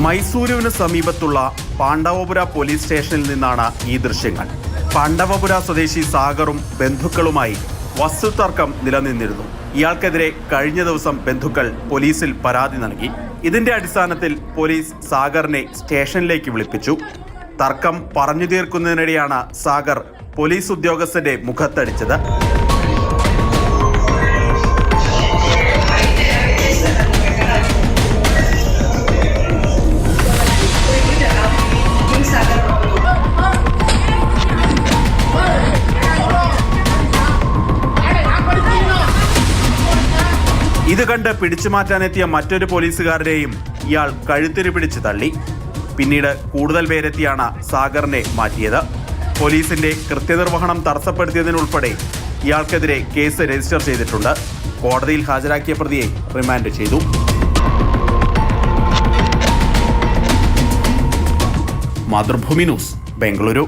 മൈസൂരുവിന് സമീപത്തുള്ള പാണ്ഡവപുര പോലീസ് സ്റ്റേഷനിൽ നിന്നാണ് ഈ ദൃശ്യങ്ങൾ. പാണ്ഡവപുര സ്വദേശി സാഗറും ബന്ധുക്കളുമായി വസ്തുതർക്കം നിലനിന്നിരുന്നു. ഇയാൾക്കെതിരെ കഴിഞ്ഞ ദിവസം ബന്ധുക്കൾ പോലീസിൽ പരാതി നൽകി. ഇതിന്റെ അടിസ്ഥാനത്തിൽ പോലീസ് സാഗറിനെ സ്റ്റേഷനിലേക്ക് വിളിപ്പിച്ചു. തർക്കം പറഞ്ഞു തീർക്കുന്നതിനിടെയാണ് സാഗർ പോലീസ് ഉദ്യോഗസ്ഥന്റെ മുഖത്തടിച്ചത്. ഇത് കണ്ട് പിടിച്ചു മാറ്റാനെത്തിയ മറ്റൊരു പോലീസുകാരനെയും ഇയാൾ കഴുത്തിന് പിടിച്ച് തള്ളി. പിന്നീട് കൂടുതൽ പേരെത്തിയാണ് സാഗറിനെ മാറ്റിയത്. പോലീസിന്റെ കൃത്യനിർവഹണം തടസ്സപ്പെടുത്തിയതിനുൾപ്പെടെ ഇയാൾക്കെതിരെ കേസ് രജിസ്റ്റർ ചെയ്തിട്ടുണ്ട്. കോടതിയിൽ ഹാജരാക്കിയ പ്രതിയെ റിമാൻഡ് ചെയ്തു. മാതൃഭൂമി ന്യൂസ്, ബംഗളൂരു.